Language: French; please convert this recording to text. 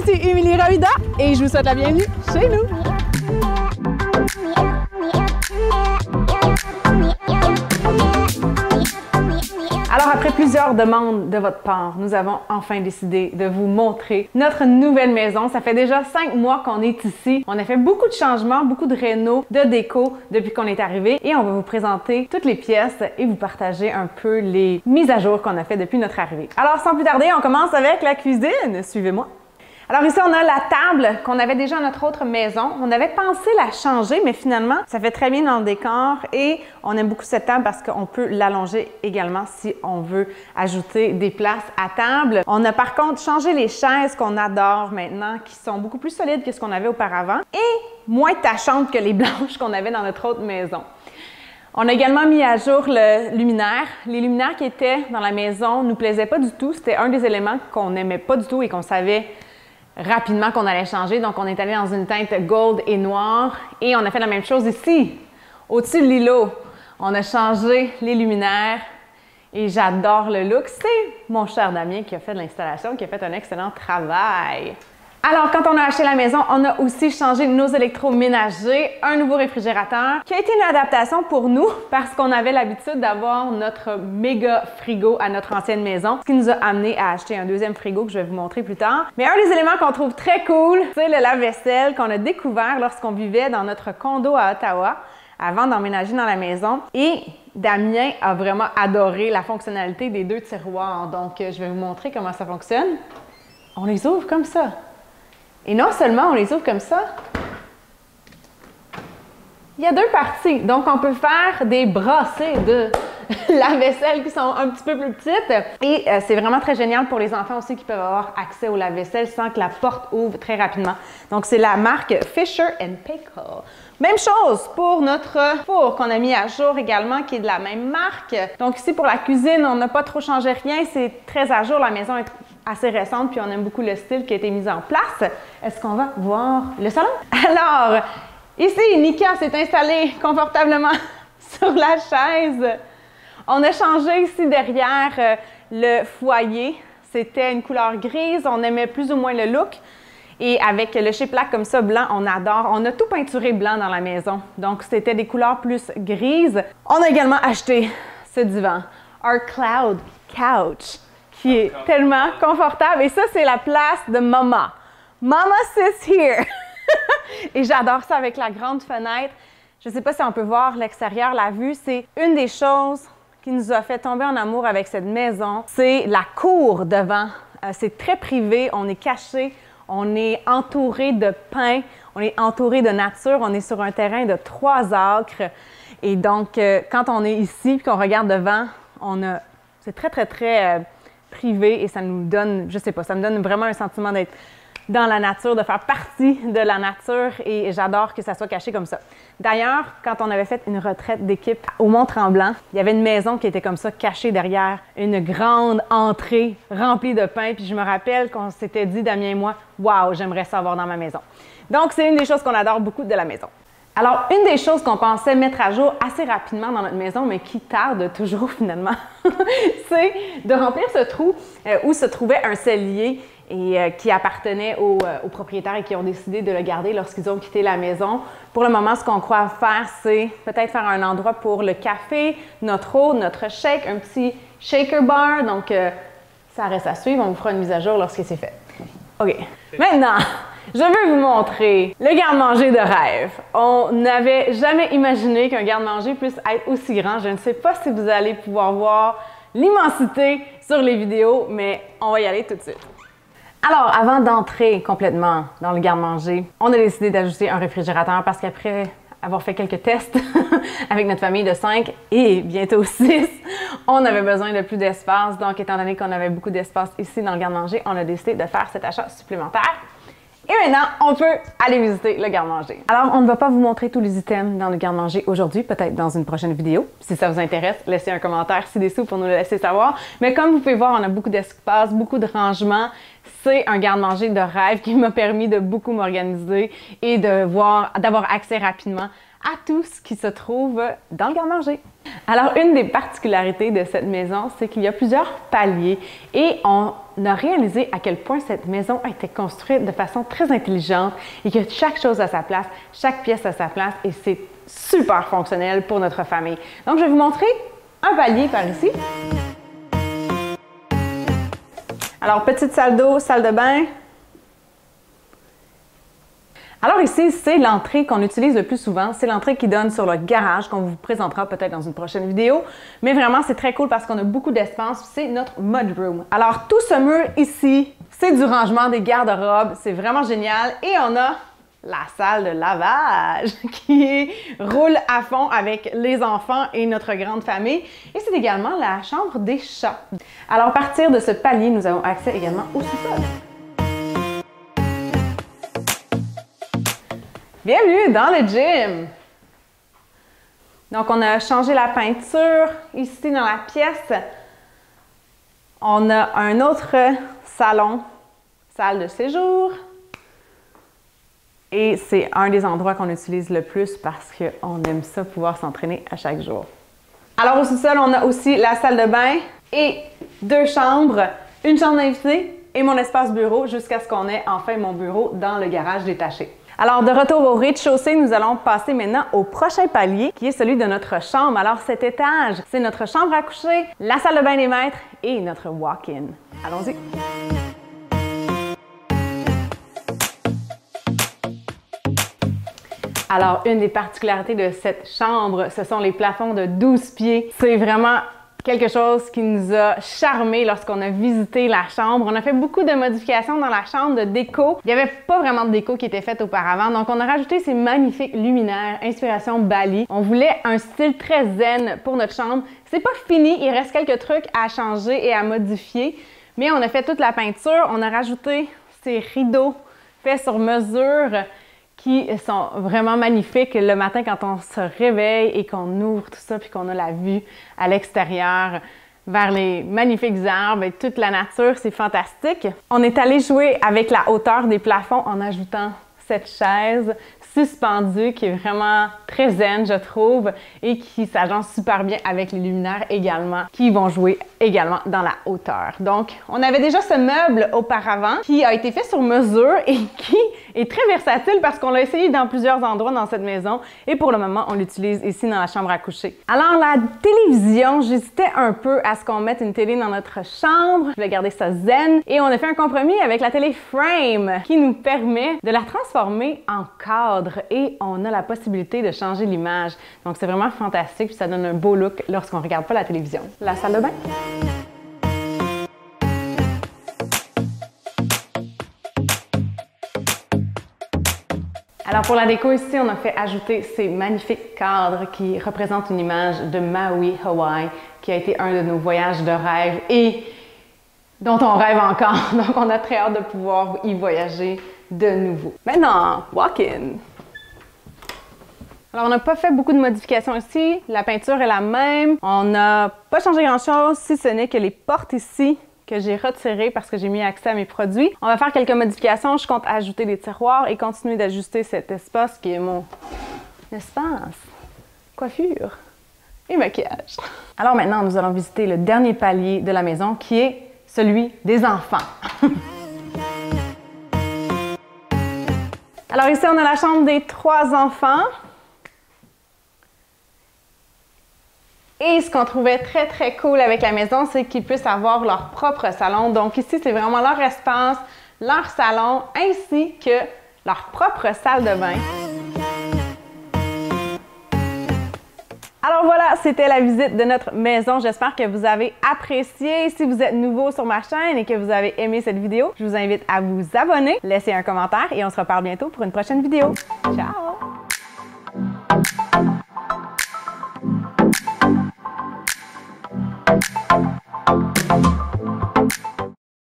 ici Émilie Ravida et je vous souhaite la bienvenue chez nous. Alors après plusieurs demandes de votre part, nous avons enfin décidé de vous montrer notre nouvelle maison. Ça fait déjà 5 mois qu'on est ici. On a fait beaucoup de changements, beaucoup de réno, de déco depuis qu'on est arrivé et on va vous présenter toutes les pièces et vous partager un peu les mises à jour qu'on a fait depuis notre arrivée. Alors sans plus tarder, on commence avec la cuisine. Suivez-moi. Alors ici, on a la table qu'on avait déjà dans notre autre maison. On avait pensé la changer, mais finalement, ça fait très bien dans le décor et on aime beaucoup cette table parce qu'on peut l'allonger également si on veut ajouter des places à table. On a par contre changé les chaises qu'on adore maintenant, qui sont beaucoup plus solides que ce qu'on avait auparavant et moins tachantes que les blanches qu'on avait dans notre autre maison. On a également mis à jour le luminaire. Les luminaires qui étaient dans la maison ne nous plaisaient pas du tout. C'était un des éléments qu'on n'aimait pas du tout et qu'on savait rapidement qu'on allait changer. Donc, on est allé dans une teinte gold et noire et on a fait la même chose ici, au-dessus de l'îlot. On a changé les luminaires et j'adore le look. C'est mon cher Damien qui a fait de l'installation, qui a fait un excellent travail. Alors, quand on a acheté la maison, on a aussi changé nos électroménagers, un nouveau réfrigérateur qui a été une adaptation pour nous parce qu'on avait l'habitude d'avoir notre méga frigo à notre ancienne maison, ce qui nous a amené à acheter un deuxième frigo que je vais vous montrer plus tard. Mais un des éléments qu'on trouve très cool, c'est le lave-vaisselle qu'on a découvert lorsqu'on vivait dans notre condo à Ottawa avant d'emménager dans la maison. Et Damien a vraiment adoré la fonctionnalité des deux tiroirs. Donc, je vais vous montrer comment ça fonctionne. On les ouvre comme ça. Et non seulement on les ouvre comme ça, il y a deux parties. Donc, on peut faire des brassées de lave-vaisselle qui sont un petit peu plus petites. Et c'est vraiment très génial pour les enfants aussi qui peuvent avoir accès au lave-vaisselle sans que la porte ouvre très rapidement. Donc, c'est la marque Fisher & Paykel. Même chose pour notre four qu'on a mis à jour également, qui est de la même marque. Donc, ici, pour la cuisine, on n'a pas trop changé rien. C'est très à jour. La maison est assez récente, puis on aime beaucoup le style qui a été mis en place. Est-ce qu'on va voir le salon? Alors, ici, Nika s'est installée confortablement sur la chaise. On a changé ici derrière le foyer. C'était une couleur grise. On aimait plus ou moins le look. Et avec le shiplap comme ça, blanc, on adore. On a tout peinturé blanc dans la maison. Donc, c'était des couleurs plus grises. On a également acheté ce divan, Our Cloud Couch, qui est tellement confortable. Et ça, c'est la place de Mama. Mama sits here. Et j'adore ça avec la grande fenêtre. Je ne sais pas si on peut voir l'extérieur, la vue. C'est une des choses qui nous a fait tomber en amour avec cette maison. C'est la cour devant. C'est très privé. On est caché. On est entouré de pins. On est entouré de nature. On est sur un terrain de 3 acres. Et donc, quand on est ici et qu'on regarde devant, c'est très privé et ça nous donne, je sais pas, ça me donne vraiment un sentiment d'être dans la nature, de faire partie de la nature et j'adore que ça soit caché comme ça. D'ailleurs, quand on avait fait une retraite d'équipe au Mont-Tremblant, il y avait une maison qui était comme ça, cachée derrière une grande entrée remplie de pins. Puis je me rappelle qu'on s'était dit, Damien et moi, « Wow, j'aimerais ça avoir dans ma maison. » Donc, c'est une des choses qu'on adore beaucoup de la maison. Alors, une des choses qu'on pensait mettre à jour assez rapidement dans notre maison, mais qui tarde toujours finalement, c'est de remplir ce trou où se trouvait un cellier et qui appartenait aux propriétaires et qui ont décidé de le garder lorsqu'ils ont quitté la maison. Pour le moment, ce qu'on croit faire, c'est peut-être faire un endroit pour le café, notre eau, notre shake, un petit shaker bar. Donc, ça reste à suivre. On vous fera une mise à jour lorsque c'est fait. OK. Maintenant, je veux vous montrer le garde-manger de rêve. On n'avait jamais imaginé qu'un garde-manger puisse être aussi grand. Je ne sais pas si vous allez pouvoir voir l'immensité sur les vidéos, mais on va y aller tout de suite. Alors, avant d'entrer complètement dans le garde-manger, on a décidé d'ajouter un réfrigérateur parce qu'après avoir fait quelques tests avec notre famille de 5 et bientôt 6, on avait besoin de plus d'espace. Donc, étant donné qu'on avait beaucoup d'espace ici dans le garde-manger, on a décidé de faire cet achat supplémentaire. Et maintenant, on peut aller visiter le garde-manger. Alors, on ne va pas vous montrer tous les items dans le garde-manger aujourd'hui, peut-être dans une prochaine vidéo. Si ça vous intéresse, laissez un commentaire ci-dessous pour nous le laisser savoir. Mais comme vous pouvez voir, on a beaucoup d'espace, beaucoup de rangement. C'est un garde-manger de rêve qui m'a permis de beaucoup m'organiser et d'avoir accès rapidement à tout ce qui se trouve dans le garde-manger. Alors, une des particularités de cette maison, c'est qu'il y a plusieurs paliers et on a réalisé à quel point cette maison a été construite de façon très intelligente et que chaque chose a sa place, chaque pièce a sa place et c'est super fonctionnel pour notre famille. Donc, je vais vous montrer un palier par ici. Alors, petite salle d'eau, salle de bain. Alors ici, c'est l'entrée qu'on utilise le plus souvent. C'est l'entrée qui donne sur le garage qu'on vous présentera peut-être dans une prochaine vidéo. Mais vraiment, c'est très cool parce qu'on a beaucoup d'espace. C'est notre mudroom. Alors, tout ce mur ici, c'est du rangement des garde-robes. C'est vraiment génial. Et on a la salle de lavage qui roule à fond avec les enfants et notre grande famille. Et c'est également la chambre des chats. Alors, à partir de ce palier, nous avons accès également au sous-sol. Bienvenue dans le gym! Donc, on a changé la peinture ici dans la pièce. On a un autre salon, salle de séjour. Et c'est un des endroits qu'on utilise le plus parce qu'on aime ça pouvoir s'entraîner à chaque jour. Alors, au sous-sol, on a aussi la salle de bain et 2 chambres, une chambre d'invité et mon espace bureau jusqu'à ce qu'on ait enfin mon bureau dans le garage détaché. Alors, de retour au rez-de-chaussée, nous allons passer maintenant au prochain palier, qui est celui de notre chambre. Alors, cet étage, c'est notre chambre à coucher, la salle de bain des maîtres et notre walk-in. Allons-y! Alors, une des particularités de cette chambre, ce sont les plafonds de 12 pieds. C'est vraiment quelque chose qui nous a charmés lorsqu'on a visité la chambre. On a fait beaucoup de modifications dans la chambre de déco. Il n'y avait pas vraiment de déco qui était faite auparavant, donc on a rajouté ces magnifiques luminaires, inspiration Bali. On voulait un style très zen pour notre chambre. C'est pas fini, il reste quelques trucs à changer et à modifier, mais on a fait toute la peinture. On a rajouté ces rideaux faits sur mesure qui sont vraiment magnifiques le matin quand on se réveille et qu'on ouvre tout ça puis qu'on a la vue à l'extérieur vers les magnifiques arbres et toute la nature, c'est fantastique. On est allé jouer avec la hauteur des plafonds en ajoutant cette chaise suspendue qui est vraiment très zen, je trouve, et qui s'agence super bien avec les luminaires également, qui vont jouer également dans la hauteur. Donc, on avait déjà ce meuble auparavant qui a été fait sur mesure et qui est très versatile parce qu'on l'a essayé dans plusieurs endroits dans cette maison et pour le moment, on l'utilise ici dans la chambre à coucher. Alors, la télévision, j'hésitais un peu à ce qu'on mette une télé dans notre chambre. Je voulais garder ça zen et on a fait un compromis avec la télé Frame qui nous permet de la transformer en cadre et on a la possibilité de changer l'image. Donc, c'est vraiment fantastique puis ça donne un beau look lorsqu'on ne regarde pas la télévision. La salle de bain. Alors pour la déco ici, on a fait ajouter ces magnifiques cadres qui représentent une image de Maui, Hawaii, qui a été un de nos voyages de rêve et dont on rêve encore. Donc on a très hâte de pouvoir y voyager de nouveau. Maintenant, walk-in. Alors, on n'a pas fait beaucoup de modifications ici. La peinture est la même. On n'a pas changé grand-chose, si ce n'est que les portes ici que j'ai retirées parce que j'ai mis accès à mes produits. On va faire quelques modifications. Je compte ajouter des tiroirs et continuer d'ajuster cet espace qui est mon espace coiffure et maquillage. Alors maintenant, nous allons visiter le dernier palier de la maison qui est celui des enfants. Alors ici, on a la chambre des 3 enfants. Et ce qu'on trouvait très, très cool avec la maison, c'est qu'ils puissent avoir leur propre salon. Donc ici, c'est vraiment leur espace, leur salon, ainsi que leur propre salle de bain. Alors voilà, c'était la visite de notre maison. J'espère que vous avez apprécié. Si vous êtes nouveau sur ma chaîne et que vous avez aimé cette vidéo, je vous invite à vous abonner, laisser un commentaire et on se reparle bientôt pour une prochaine vidéo. Ciao!